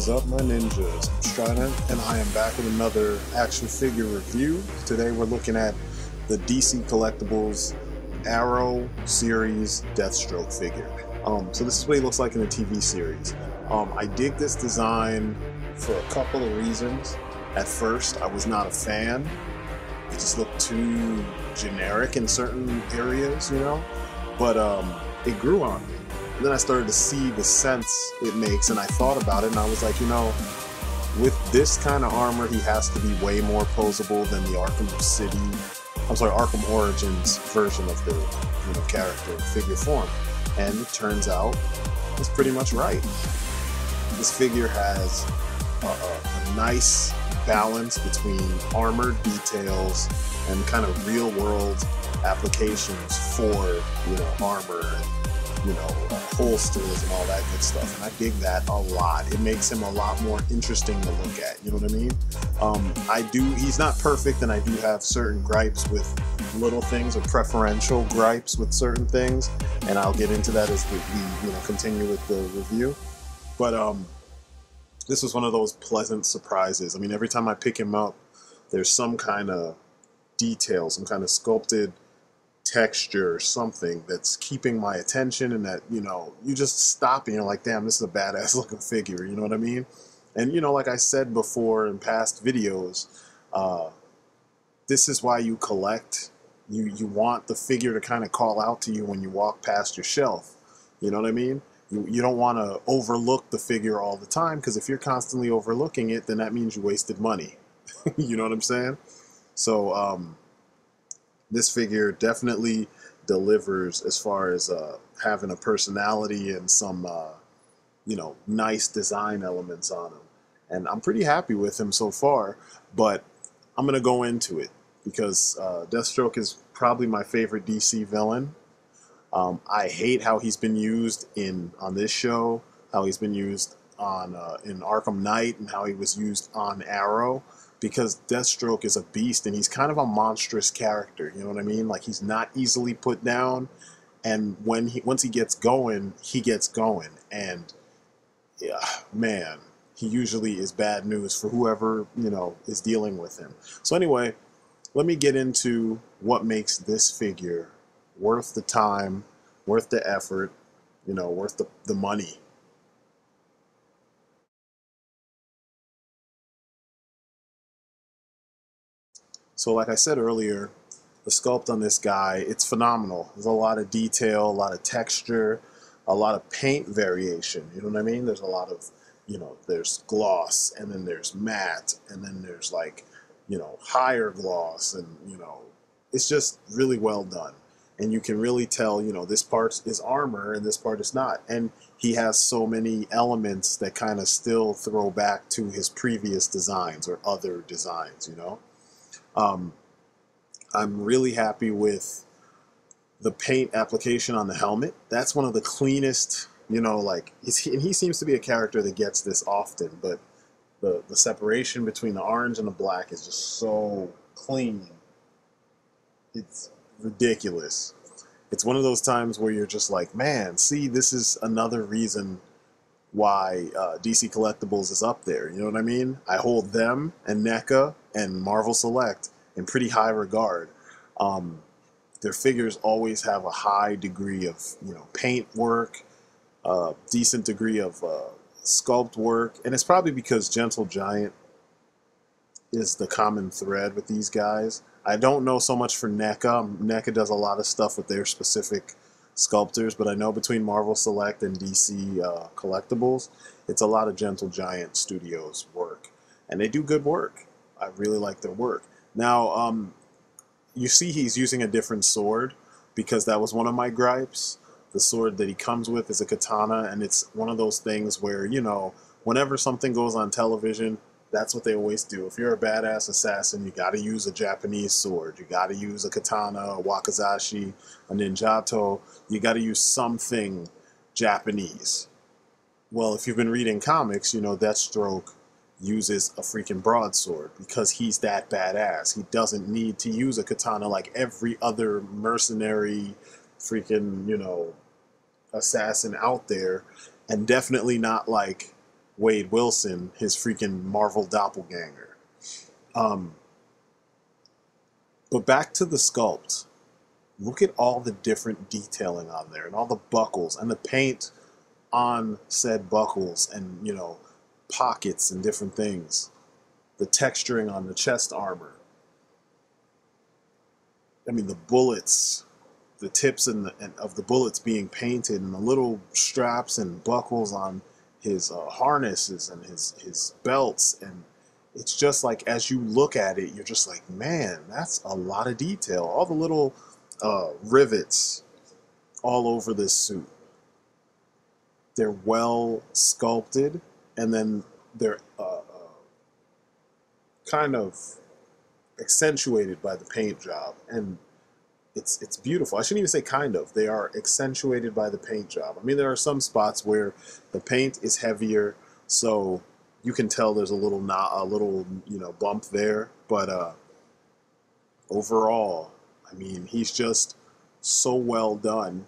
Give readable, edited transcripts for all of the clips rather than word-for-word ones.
What is up, my ninjas? I'm Strident, and I am back with another action figure review. Today we're looking at the DC Collectibles Arrow series Deathstroke figure. So this is what he looks like in the TV series. I dig this design for a couple of reasons. At first, I was not a fan. It just looked too generic in certain areas, you know? But it grew on me. And then I started to see the sense it makes, and I thought about it, and I was like, you know, with this kind of armor, he has to be way more posable than the Arkham Origins version of the, you know, character in figure form. And it turns out it's pretty much right. This figure has a nice balance between armored details and kind of real-world applications for, you know, armor and, you know, holsters and all that good stuff, and I dig that a lot. It makes him a lot more interesting to look at, you know what I mean? He's not perfect, and I do have certain gripes with little things, or preferential gripes with certain things, and I'll get into that as we you know, continue with the review. But this was one of those pleasant surprises. I mean, every time I pick him up, there's some kind of detail, some kind of sculpted texture or something that's keeping my attention, and that, you know, you just stop and you're like, damn, this is a badass looking figure, you know what I mean? And, you know, like I said before in past videos, this is why you collect. You want the figure to kind of call out to you when you walk past your shelf, you know what I mean? You don't want to overlook the figure all the time, because if you're constantly overlooking it, then that means you wasted money. You know what I'm saying? So this figure definitely delivers as far as having a personality and some, you know, nice design elements on him. And I'm pretty happy with him so far, but I'm going to go into it because Deathstroke is probably my favorite DC villain. I hate how he's been used on this show, how he's been used on in Arkham Knight, and how he was used on Arrow. Because Deathstroke is a beast, and he's kind of a monstrous character, you know what I mean? Like, he's not easily put down, and once he gets going, and yeah, man, he usually is bad news for whoever, you know, is dealing with him. So anyway, let me get into what makes this figure worth the time, worth the effort, you know, worth the money. So like I said earlier, the sculpt on this guy, it's phenomenal. There's a lot of detail, a lot of texture, a lot of paint variation, you know what I mean? There's a lot of, you know, there's gloss, and then there's matte, and then there's, like, you know, higher gloss, and, you know, it's just really well done. And you can really tell, you know, this part is armor and this part is not. And he has so many elements that kind of still throw back to his previous designs or other designs, you know? I'm really happy with the paint application on the helmet. That's one of the cleanest, you know, like, and he seems to be a character that gets this often, but the separation between the orange and the black is just so clean. It's ridiculous. It's one of those times where you're just like, man, see, this is another reason why DC Collectibles is up there, you know what I mean? I hold them and NECA and Marvel Select in pretty high regard. Their figures always have a high degree of, you know, paint work, decent degree of sculpt work, and it's probably because Gentle Giant is the common thread with these guys. I don't know so much for NECA. NECA does a lot of stuff with their specific sculptors, but I know between Marvel Select and DC Collectibles, it's a lot of Gentle Giant Studios work, and they do good work. I really like their work. Now, you see he's using a different sword, because that was one of my gripes. The sword that he comes with is a katana, and it's one of those things where, you know, whenever something goes on television, that's what they always do. If you're a badass assassin, you gotta use a Japanese sword. You gotta use a katana, a wakizashi, a ninjato. You gotta use something Japanese. Well, if you've been reading comics, you know Deathstroke uses a freaking broadsword because he's that badass. He doesn't need to use a katana like every other mercenary freaking, you know, assassin out there, and definitely not like Wade Wilson, his freaking Marvel doppelganger. Um, but back to the sculpt. Look at all the different detailing on there and all the buckles and the paint on said buckles and, you know, pockets and different things. The texturing on the chest armor. I mean, the bullets, the tips of the bullets being painted, and the little straps and buckles on his harnesses and his belts. And it's just like, as you look at it, you're just like, man, that's a lot of detail. All the little rivets all over this suit. They're well sculpted, and then they're kind of accentuated by the paint job, and it's beautiful. I shouldn't even say kind of. They are accentuated by the paint job. I mean, there are some spots where the paint is heavier, so you can tell there's a little you know, bump there. But overall, I mean, he's just so well done.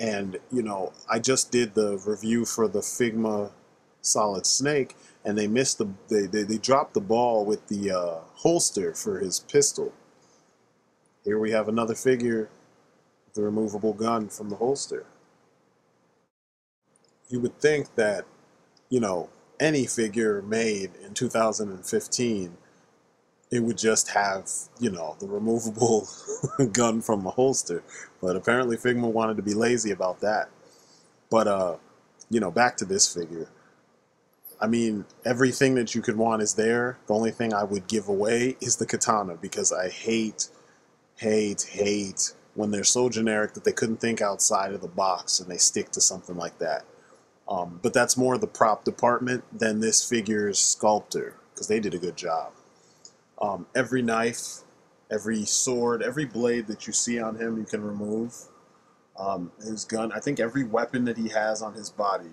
And, you know, I just did the review for the Figma Solid Snake, and they missed they dropped the ball with the holster for his pistol. Here we have another figure with the removable gun from the holster. You would think that, you know, any figure made in 2015, it would just have, you know, the removable gun from the holster. But apparently Figma wanted to be lazy about that. But, you know, back to this figure. I mean, everything that you could want is there. The only thing I would give away is the katana, because I hate when they're so generic that they couldn't think outside of the box and they stick to something like that. But that's more the prop department than this figure's sculptor, because they did a good job. Every knife, every sword, every blade that you see on him, you can remove. His gun, I think every weapon that he has on his body,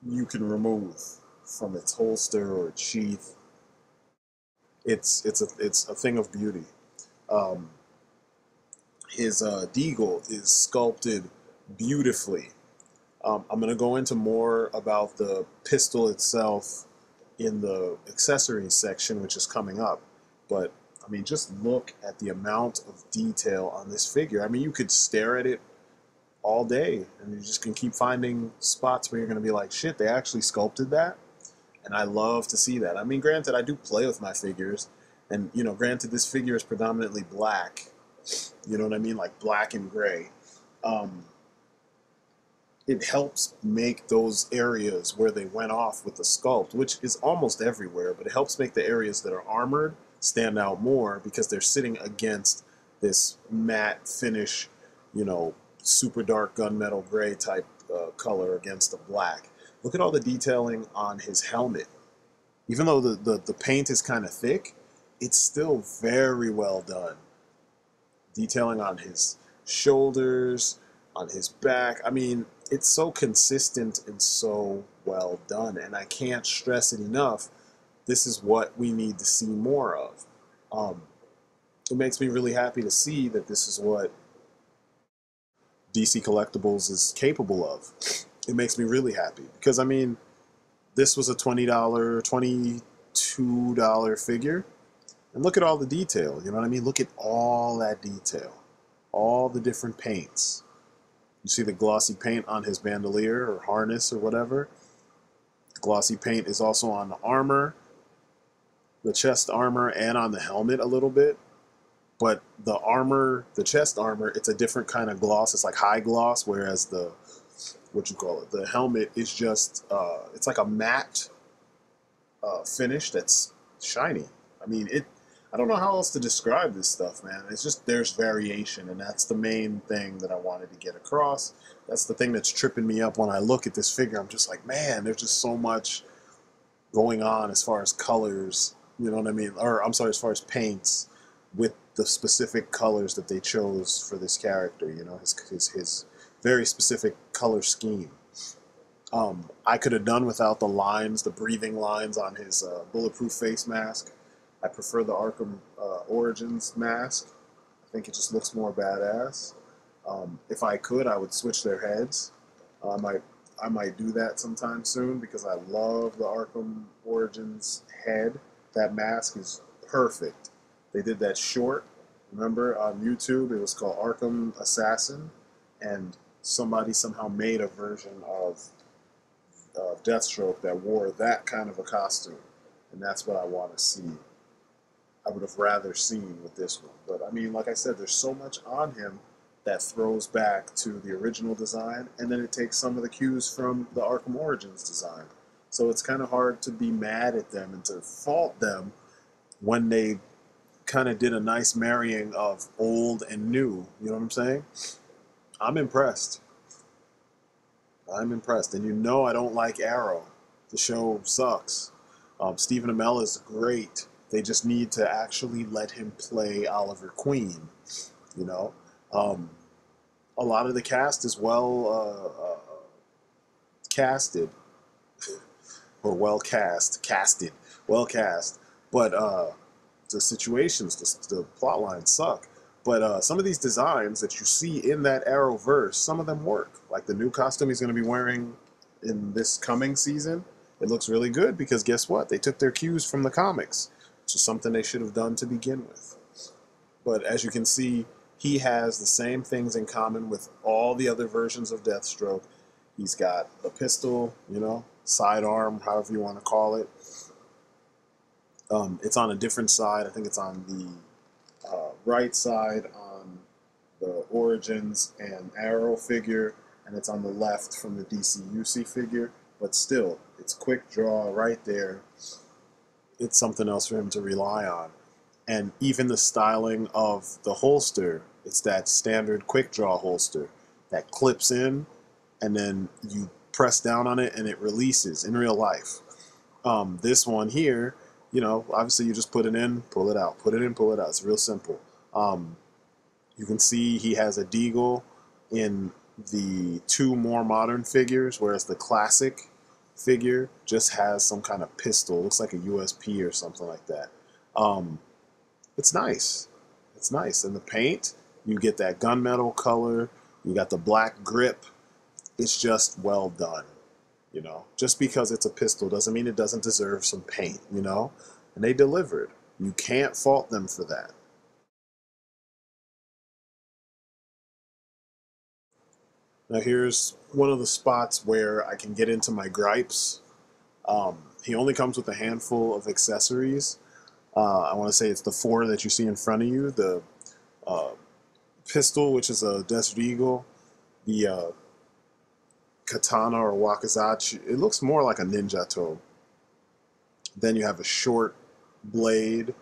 you can remove from its holster or its sheath. It's a thing of beauty. His deagle is sculpted beautifully. I'm going to go into more about the pistol itself in the accessories section, which is coming up. But, I mean, just look at the amount of detail on this figure. I mean, you could stare at it all day, and you just can keep finding spots where you're going to be like, shit, they actually sculpted that? And I love to see that. I mean, granted, I do play with my figures, and, you know, granted, this figure is predominantly black. You know what I mean? Like black and gray. It helps make those areas where they went off with the sculpt, which is almost everywhere, but it helps make the areas that are armored stand out more because they're sitting against this matte finish, you know, super dark gunmetal gray type color against the black. Look at all the detailing on his helmet. Even though the paint is kind of thick, it's still very well done. Detailing on his shoulders, on his back. I mean, it's so consistent and so well done, and I can't stress it enough. This is what we need to see more of. It makes me really happy to see that this is what DC Collectibles is capable of. It makes me really happy because, I mean, this was a $20, $22 figure. And look at all the detail, you know what I mean? Look at all that detail. All the different paints. You see the glossy paint on his bandolier or harness or whatever. The glossy paint is also on the armor, the chest armor, and on the helmet a little bit. But the armor, the chest armor, it's a different kind of gloss. It's like high gloss, whereas the, the helmet is just, it's like a matte finish that's shiny. I mean, I don't know how else to describe this stuff, man. It's just, there's variation, and that's the main thing that I wanted to get across. That's the thing that's tripping me up when I look at this figure. I'm just like, man, there's just so much going on as far as colors, you know what I mean? Or, I'm sorry, as far as paints with the specific colors that they chose for this character, you know, his very specific color scheme. I could have done without the lines, the breathing lines on his bulletproof face mask. I prefer the Arkham Origins mask. I think it just looks more badass. If I could, I would switch their heads. I I might do that sometime soon because I love the Arkham Origins head. That mask is perfect. They did that short, remember, on YouTube. It was called Arkham Assassin, and somebody somehow made a version of Deathstroke that wore that kind of a costume, and that's what I want to see. I would have rather seen with this one. But I mean, like I said, there's so much on him that throws back to the original design, and then it takes some of the cues from the Arkham Origins design. So it's kind of hard to be mad at them and to fault them when they kind of did a nice marrying of old and new. You know what I'm saying? I'm impressed. I'm impressed. And you know I don't like Arrow. The show sucks. Stephen Amell is great. They just need to actually let him play Oliver Queen, you know. A lot of the cast is well casted, or well casted, well cast. But the situations, the plot lines suck. But some of these designs that you see in that Arrowverse, some of them work. Like the new costume he's going to be wearing in this coming season, it looks really good because guess what? They took their cues from the comics, which is something they should have done to begin with. But as you can see, he has the same things in common with all the other versions of Deathstroke. He's got a pistol, you know, sidearm, however you want to call it. It's on a different side. I think it's on the right side on the Origins and Arrow figure, and it's on the left from the DCUC figure. But still, it's quick draw right there. It's something else for him to rely on. And even the styling of the holster, it's that standard quick draw holster that clips in and then you press down on it and it releases in real life. This one here, you know, obviously you just put it in, pull it out, put it in, pull it out. It's real simple. You can see he has a deagle in the two more modern figures, whereas the classic figure just has some kind of pistol. It looks like a USP or something like that. It's nice. It's nice. And the paint, you get that gunmetal color. You got the black grip. It's just well done. You know, just because it's a pistol doesn't mean it doesn't deserve some paint, you know? And they delivered. You can't fault them for that. Now here's one of the spots where I can get into my gripes. He only comes with a handful of accessories. I want to say it's the four that you see in front of you. The pistol, which is a Desert Eagle. The katana or wakizashi. It looks more like a ninjato. Then you have a short blade,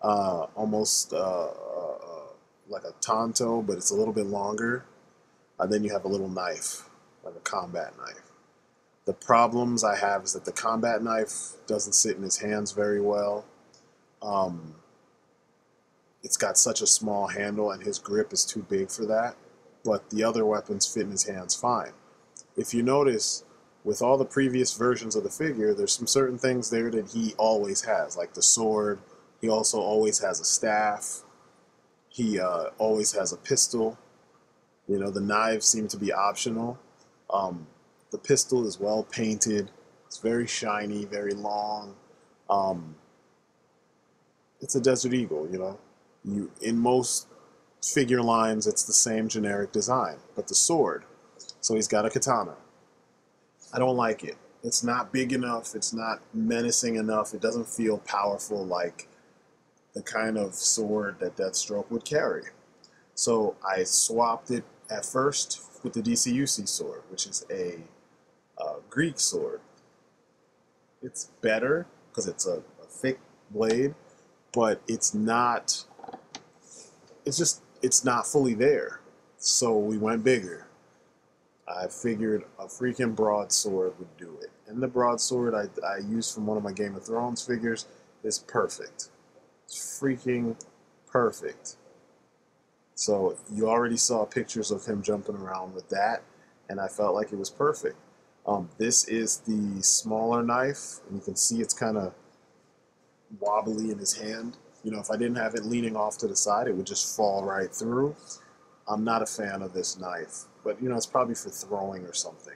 almost like a tanto, but it's a little bit longer. Then you have a little knife, like a combat knife. The problems I have is that the combat knife doesn't sit in his hands very well. It's got such a small handle and his grip is too big for that, but the other weapons fit in his hands fine. If you notice, with all the previous versions of the figure, there's some certain things there that he always has, like the sword. He also always has a staff. He always has a pistol. You know, the knives seem to be optional. The pistol is well painted. It's very shiny, very long. It's a Desert Eagle, you know. In most figure lines, it's the same generic design, but the sword. So he's got a katana. I don't like it. It's not big enough. It's not menacing enough. It doesn't feel powerful like the kind of sword that Deathstroke would carry. So I swapped it at first with the DCUC sword, which is a Greek sword. It's better because it's a thick blade, but it's not fully there. So we went bigger. I figured a freaking broadsword would do it. And the broadsword I used from one of my Game of Thrones figures is perfect. It's freaking perfect. So you already saw pictures of him jumping around with that, and I felt like it was perfect. This is the smaller knife, and you can see it's kind of wobbly in his hand. You know, if I didn't have it leaning off to the side, it would just fall right through. I'm not a fan of this knife, but you know, it's probably for throwing or something.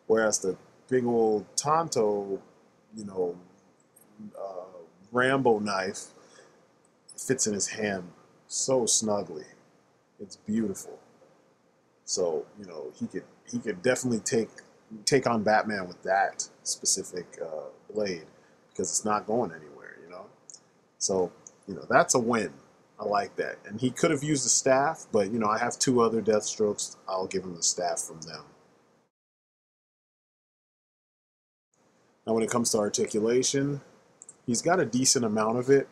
Whereas the big old Tonto, you know, Rambo knife fits in his hand so snugly. It's beautiful. So he could definitely take on Batman with that specific blade because it's not going anywhere. So that's a win. I like that. And he could have used the staff, but I have two other Deathstrokes. I'll give him the staff from them. Now when it comes to articulation, he's got a decent amount of it,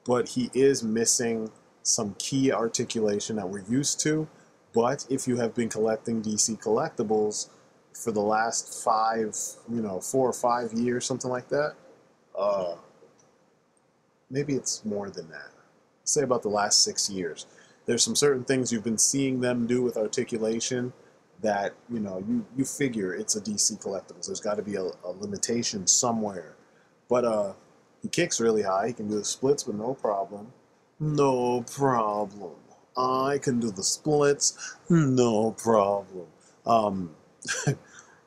but he is missing some key articulation that we're used to. But if you have been collecting DC collectibles for the last 4 or 5 years, something like that, maybe it's more than that. Say about the last 6 years. There's some certain things you've been seeing them do with articulation that, you figure it's a DC collectibles. There's got to be a limitation somewhere. But he kicks really high. He can do the splits with no problem. No problem. I can do the splits. No problem.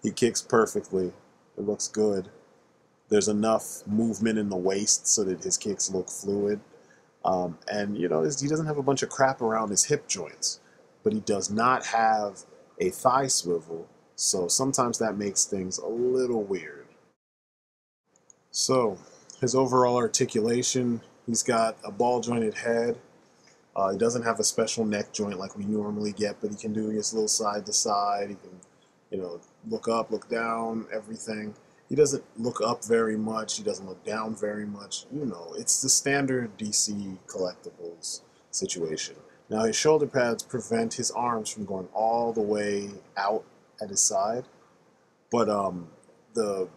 He kicks perfectly. It looks good. There's enough movement in the waist so that his kicks look fluid. And he doesn't have a bunch of crap around his hip joints, but he does not have a thigh swivel, so sometimes that makes things a little weird. So his overall articulation, he's got a ball jointed head. He doesn't have a special neck joint like we normally get, but he can do his little side to side. He can, look up, look down, everything. He doesn't look up very much. He doesn't look down very much. It's the standard DC collectibles situation. Now his shoulder pads prevent his arms from going all the way out at his side, but the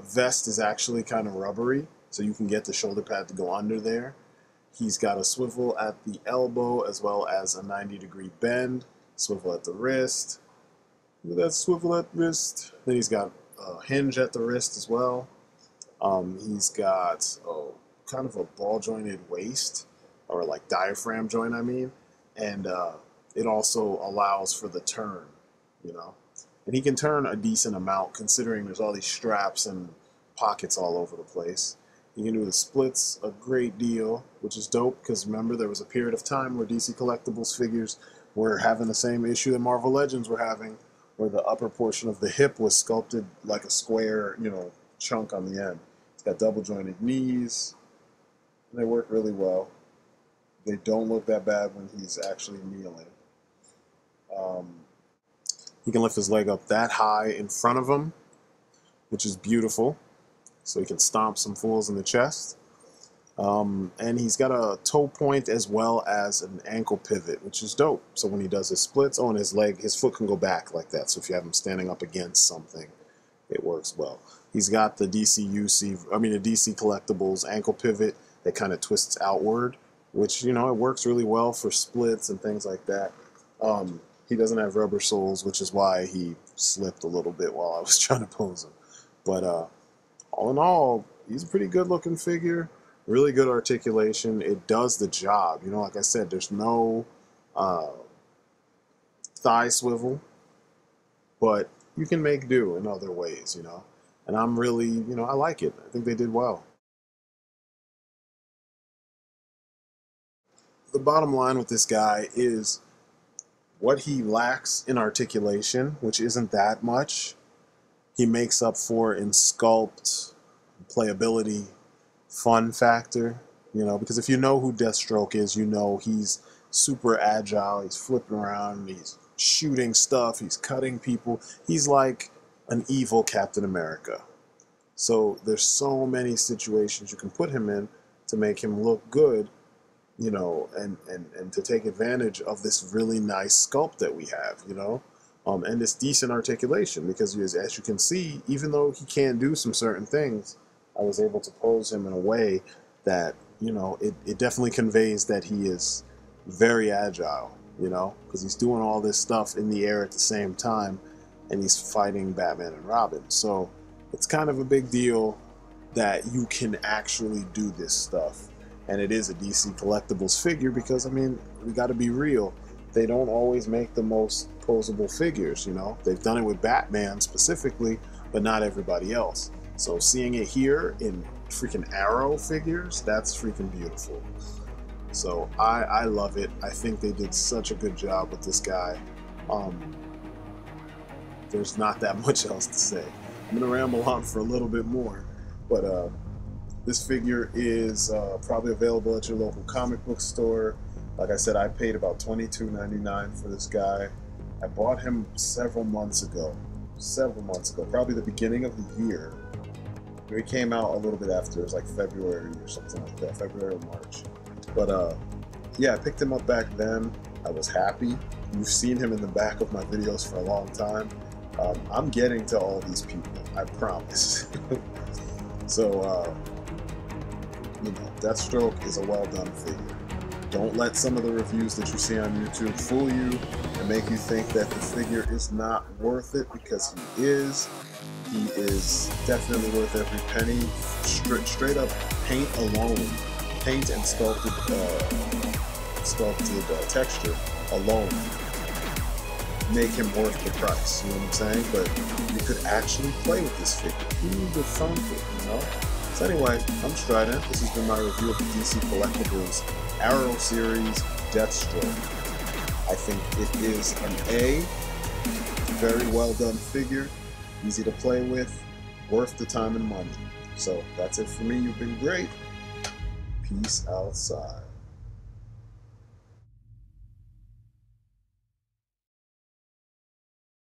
vest is actually kind of rubbery, so you can get the shoulder pad to go under there. He's got a swivel at the elbow as well as a 90-degree bend, swivel at the wrist. Look at that swivel at the wrist. Then he's got a hinge at the wrist as well. He's got kind of a ball jointed waist, or like diaphragm joint, I mean. And it also allows for the turn, And he can turn a decent amount considering there's all these straps and pockets all over the place. He can do the splits a great deal, which is dope because remember there was a period of time where DC Collectibles figures were having the same issue that Marvel Legends were having, where the upper portion of the hip was sculpted like a square, chunk on the end. It's got double jointed knees. They work really well. They don't look that bad when he's actually kneeling. He can lift his leg up that high in front of him, which is beautiful. So he can stomp some fools in the chest. And he's got a toe point as well as an ankle pivot, which is dope. So when he does his splits, and his foot can go back like that. So if you have him standing up against something, it works well. He's got the the DC Collectibles ankle pivot that kind of twists outward, which, it works really well for splits and things like that. He doesn't have rubber soles, which is why he slipped a little bit while I was trying to pose him. But all in all, he's a pretty good looking figure. Really good articulation. It does the job. Like I said, there's no thigh swivel, but you can make do in other ways, And I'm really, I like it. I think they did well. The bottom line with this guy is what he lacks in articulation, which isn't that much, he makes up for in sculpt, playability, fun factor, because if you know who Deathstroke is, he's super agile, he's flipping around, he's shooting stuff, he's cutting people. He's like an evil Captain America. So there's so many situations you can put him in to make him look good, and to take advantage of this really nice sculpt that we have, and this decent articulation, because as you can see, even though he can't do some certain things, I was able to pose him in a way that, it definitely conveys that he is very agile, because he's doing all this stuff in the air at the same time, and he's fighting Batman and Robin. So it's kind of a big deal that you can actually do this stuff. And it is a DC Collectibles figure because, we got to be real. They don't always make the most posable figures, They've done it with Batman specifically, but not everybody else. So seeing it here in freaking Arrow figures, that's freaking beautiful. So I love it. I think they did such a good job with this guy. There's not that much else to say. I'm gonna ramble on for a little bit more, but this figure is probably available at your local comic book store. Like I said, I paid about $22.99 for this guy. I bought him several months ago, probably the beginning of the year. He came out a little bit after, it was like February or something like that, February or March. But yeah, I picked him up back then. I was happy. You've seen him in the back of my videos for a long time. I'm getting to all these people, I promise. So, you know, Deathstroke is a well-done figure. Don't let some of the reviews that you see on YouTube fool you and make you think that the figure is not worth it, because he is. He is definitely worth every penny. Straight up paint alone, paint and sculpted texture alone make him worth the price. You know what I'm saying? But you could actually play with this figure. Who would fun with, you know? So anyway, I'm Strident. This has been my review of the DC Collectibles Arrow series Deathstroke. I think it is an A. Very well done figure. Easy to play with. Worth the time and money. So that's it for me. You've been great. Peace outside.